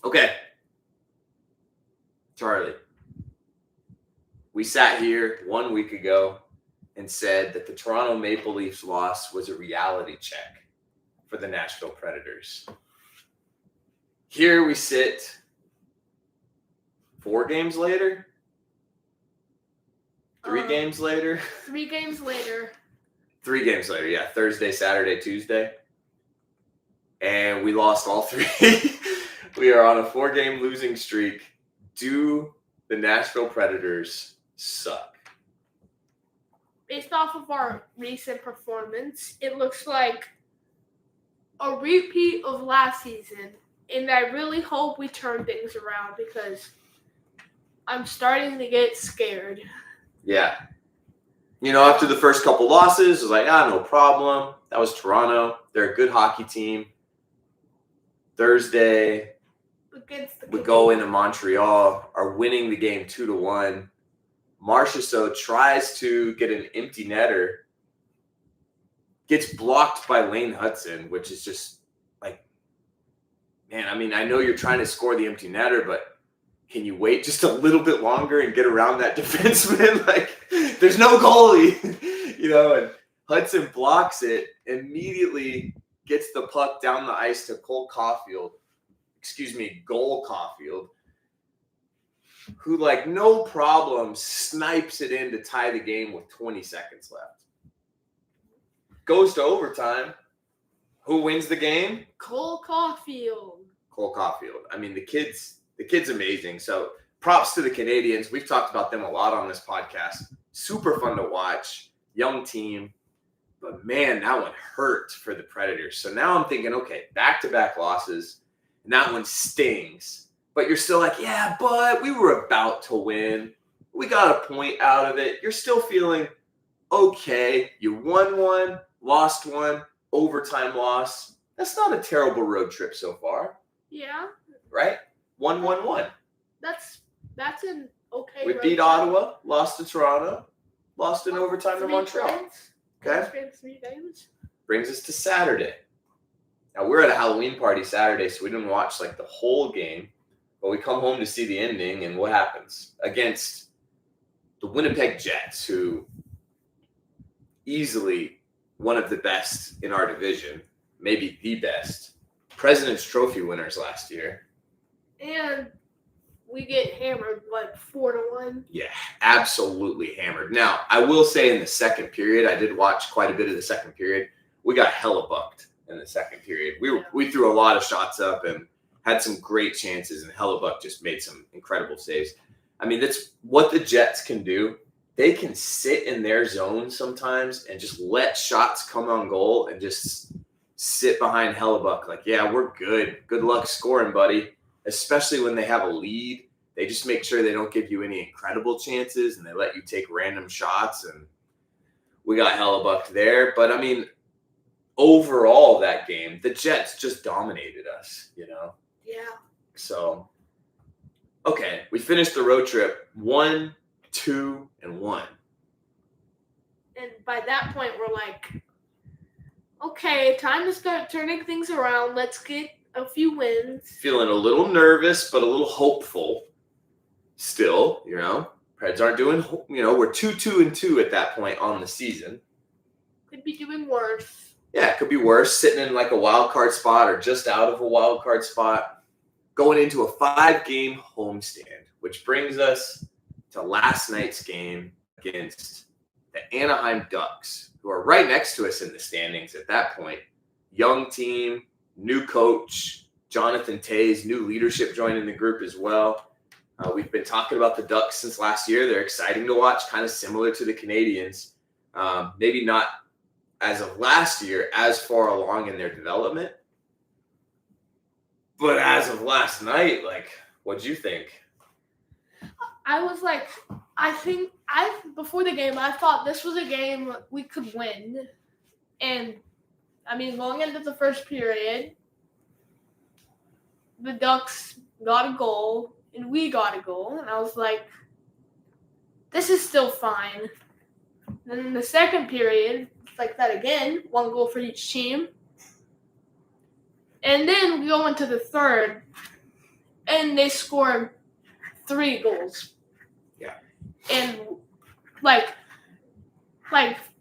Okay. Charlie, we sat here 1 week ago and said that the Toronto Maple Leafs loss was a reality check for the Nashville Predators. Here we sit 4 games later? 3 games later? 3 games later. 3 games later, yeah. Thursday, Saturday, Tuesday. And we lost all 3. We are on a 4-game losing streak. Do the Nashville Predators suck? Based off of our recent performance, it looks like a repeat of last season. And I really hope we turn things around because I'm starting to get scared. Yeah. After the first couple losses, it was like, no problem. That was Toronto. They're a good hockey team. Thursday, we go into Montreal, are winning the game 2-1. Marchessault tries to get an empty netter, gets blocked by Lane Hudson, which is just like, man, I know you're trying to score the empty netter, but can you wait just a little bit longer and get around that defenseman? There's no goalie, and Hudson blocks it, immediately gets the puck down the ice to Goal Caulfield, who, no problem, snipes it in to tie the game with 20 seconds left. Goes to overtime. Who wins the game? Goal Caulfield. The kid's amazing. So props to the Canadians. We've talked about them a lot on this podcast. Super fun to watch. Young team. But, man, that one hurt for the Predators. So now I'm thinking, okay, back-to-back losses. And that one stings. But you're still like, yeah, but we were about to win. We got a point out of it. You're still feeling okay. You won one, lost one, overtime loss. That's not a terrible road trip so far. Yeah. Right? 1-1-1. That's an okay We road beat trip. Ottawa, lost to Toronto, lost in overtime to Montreal. Okay? 3 games. Brings us to Saturday. Now, we're at a Halloween party Saturday, so we didn't watch the whole game. But we come home to see the ending, and what happens? Against the Winnipeg Jets, who easily one of the best in our division, maybe the best. President's Trophy winners last year. And we get hammered, 4-1? Yeah, absolutely hammered. Now, I will say in the second period, I did watch quite a bit of the second period. We got hella bucked in the second period. We threw a lot of shots up and had some great chances, and Hellebuck just made some incredible saves. That's what the Jets can do. They can sit in their zone sometimes and just let shots come on goal and just sit behind Hellebuck. Yeah, we're good. Good luck scoring, buddy. Especially when they have a lead. They just make sure they don't give you any incredible chances, and they let you take random shots. And we got Hellebuck there. But, overall that game, the Jets just dominated us, Yeah. So, okay, we finished the road trip 1, 2, and 1. And by that point, we're like, okay, time to start turning things around. Let's get a few wins. Feeling a little nervous, but a little hopeful still, Preds aren't doing, we're 2-2-2 at that point on the season. Could be doing worse. Yeah, it could be worse, sitting in a wild card spot or just out of a wild card spot, going into a 5-game homestand, which brings us to last night's game against the Anaheim Ducks, who are right next to us in the standings at that point. Young team, new coach, Jonathan Toews, new leadership joining the group as well. We've been talking about the Ducks since last year. They're exciting to watch, kind of similar to the Canadians. Maybe not as of last year, as far along in their development. But as of last night, what'd you think? I was before the game, I thought this was a game we could win. And, going into the first period, the Ducks got a goal, and we got a goal. And I was like, this is still fine. Then in the second period, like that again, 1 goal for each team. And then we go into the third, and they scored 3 goals. Yeah. And like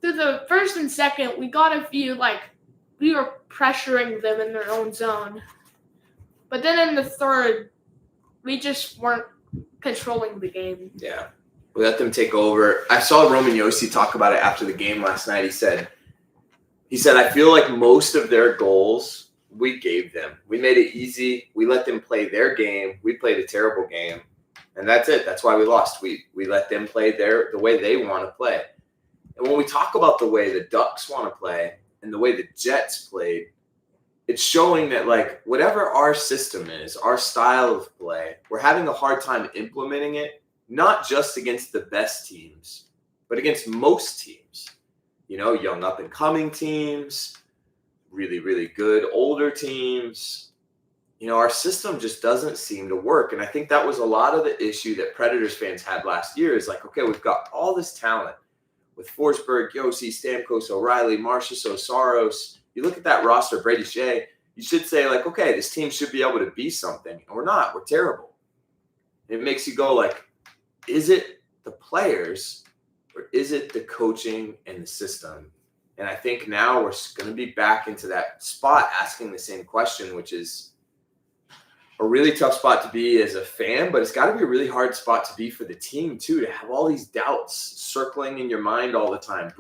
through the first and second, we got a few we were pressuring them in their own zone. But then in the third, we just weren't controlling the game. Yeah. We let them take over. I saw Roman Josi talk about it after the game last night. He said, I feel like most of their goals we gave them. We made it easy. We let them play their game. We played a terrible game. And that's it. That's why we lost. We let them play the way they want to play. And when we talk about the way the Ducks want to play and the way the Jets played, it's showing that whatever our system is, our style of play, we're having a hard time implementing it, not just against the best teams, but against most teams. Young up and coming teams, really, really good older teams. Our system just doesn't seem to work. And I think that was a lot of the issue that Predators fans had last year is okay, we've got all this talent with Forsberg, Josi, Stamkos, O'Reilly, Marchessault, Saros. You look at that roster, Brady Shea, you should say okay, this team should be able to be something. And we're not. We're terrible. And it makes you go is it the players or is it the coaching and the system? And I think now we're going to be back into that spot asking the same question, which is a really tough spot to be as a fan, but it's got to be a really hard spot to be for the team too, to have all these doubts circling in your mind all the time.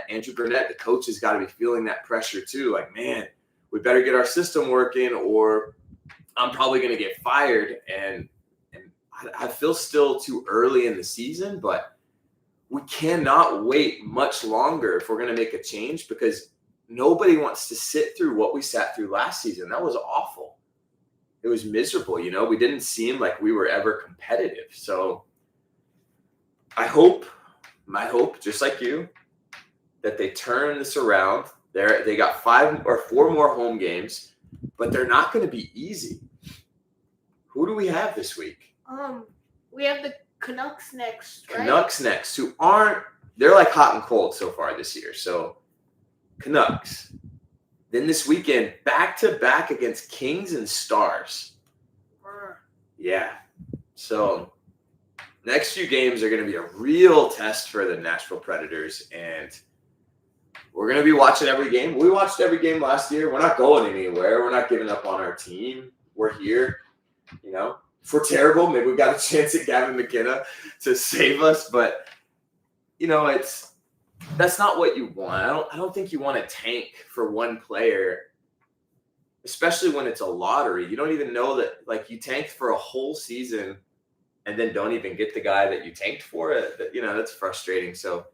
Andrew Brunette, the coach, has got to be feeling that pressure too. Man, we better get our system working or I'm probably going to get fired. And I feel still too early in the season, but we cannot wait much longer if we're going to make a change because nobody wants to sit through what we sat through last season. That was awful. It was miserable. We didn't seem like we were ever competitive. So my hope, just like you, that they turn this around. They got 5 or 4 more home games, but they're not going to be easy. Who do we have this week? We have the Canucks next, right? Canucks next, they're hot and cold so far this year. So Canucks. Then this weekend, back-to-back against Kings and Stars. Yeah. So next few games are going to be a real test for the Nashville Predators, and we're going to be watching every game. We watched every game last year. We're not going anywhere. We're not giving up on our team. We're here, If we're terrible, maybe we've got a chance at Gavin McKenna to save us, but that's not what you want. I don't think you want to tank for one player, especially when it's a lottery. You don't even know that you tanked for a whole season and then don't even get the guy that you tanked for. That's frustrating. So I'm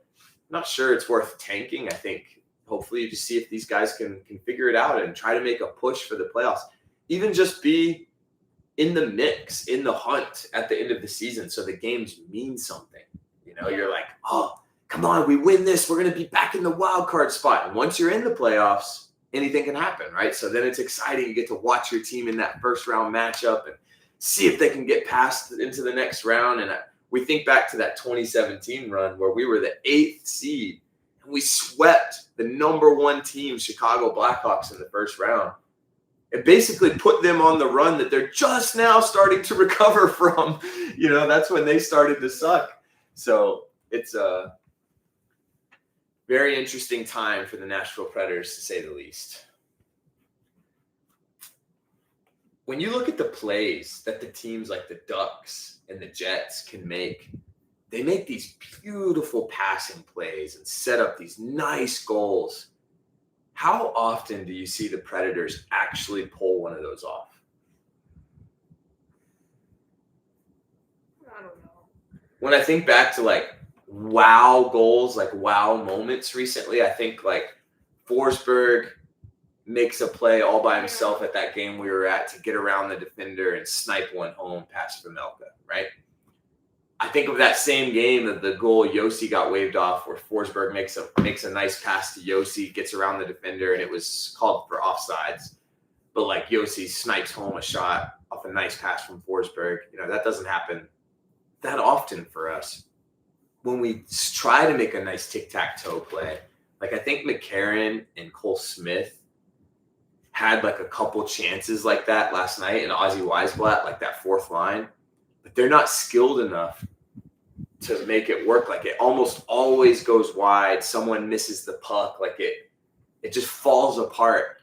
not sure it's worth tanking. I think hopefully you just see if these guys can figure it out and try to make a push for the playoffs. Even just be in the mix, in the hunt at the end of the season so the games mean something. You're oh, come on, we win this, we're going to be back in the wild card spot. And once you're in the playoffs, anything can happen, right? So then it's exciting. You get to watch your team in that first round matchup and see if they can get past into the next round. And we think back to that 2017 run where we were the 8th seed and we swept the number 1 team, Chicago Blackhawks, in the first round. And basically put them on the run that they're just now starting to recover from. That's when they started to suck. So it's a very interesting time for the Nashville Predators, to say the least. When you look at the plays that the teams like the Ducks and the Jets can make, they make these beautiful passing plays and set up these nice goals. How often do you see the Predators actually pull one of those off? I don't know. When I think back to wow goals, wow moments recently, I think Forsberg makes a play all by himself at that game we were at to get around the defender and snipe one home past Vemelka, right? I think of that same game of the goal Josi got waved off where Forsberg makes a nice pass to Josi, gets around the defender, and it was called for offsides. But Josi snipes home a shot off a nice pass from Forsberg. That doesn't happen that often for us. When we try to make a nice tic-tac-toe play, I think McCarron and Cole Smith, had like a couple chances like that last night, and Ozzy Weisblatt, like that fourth line, but they're not skilled enough to make it work. Like it almost always goes wide. Someone misses the puck. Like it just falls apart.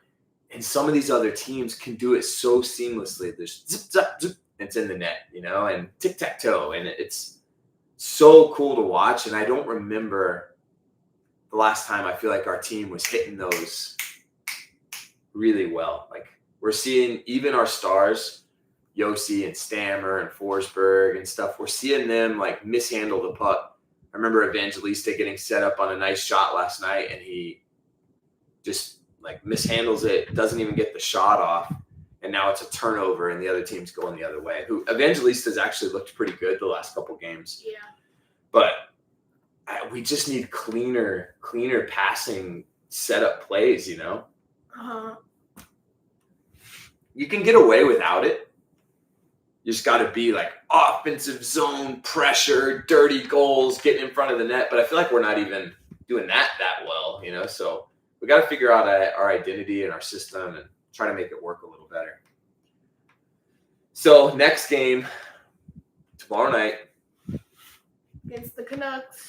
And some of these other teams can do it so seamlessly. There's zip, zap, zip, it's in the net, and tic-tac-toe. And it's so cool to watch. And I don't remember the last time I feel like our team was hitting those really well. Like we're seeing even our stars, Yossi and Stammer and Forsberg and stuff, we're seeing them like mishandle the puck. I remember Evangelista getting set up on a nice shot last night, and he just like mishandles it, doesn't even get the shot off, and now it's a turnover, and the other team's going the other way. Who Evangelista's actually looked pretty good the last couple games. Yeah. But we just need cleaner passing setup plays, Uh-huh. You can get away without it. You just got to be like offensive zone pressure, dirty goals, getting in front of the net. But I feel like we're not even doing that well, So we got to figure out our identity and our system and try to make it work a little better. So next game tomorrow night Against the Canucks.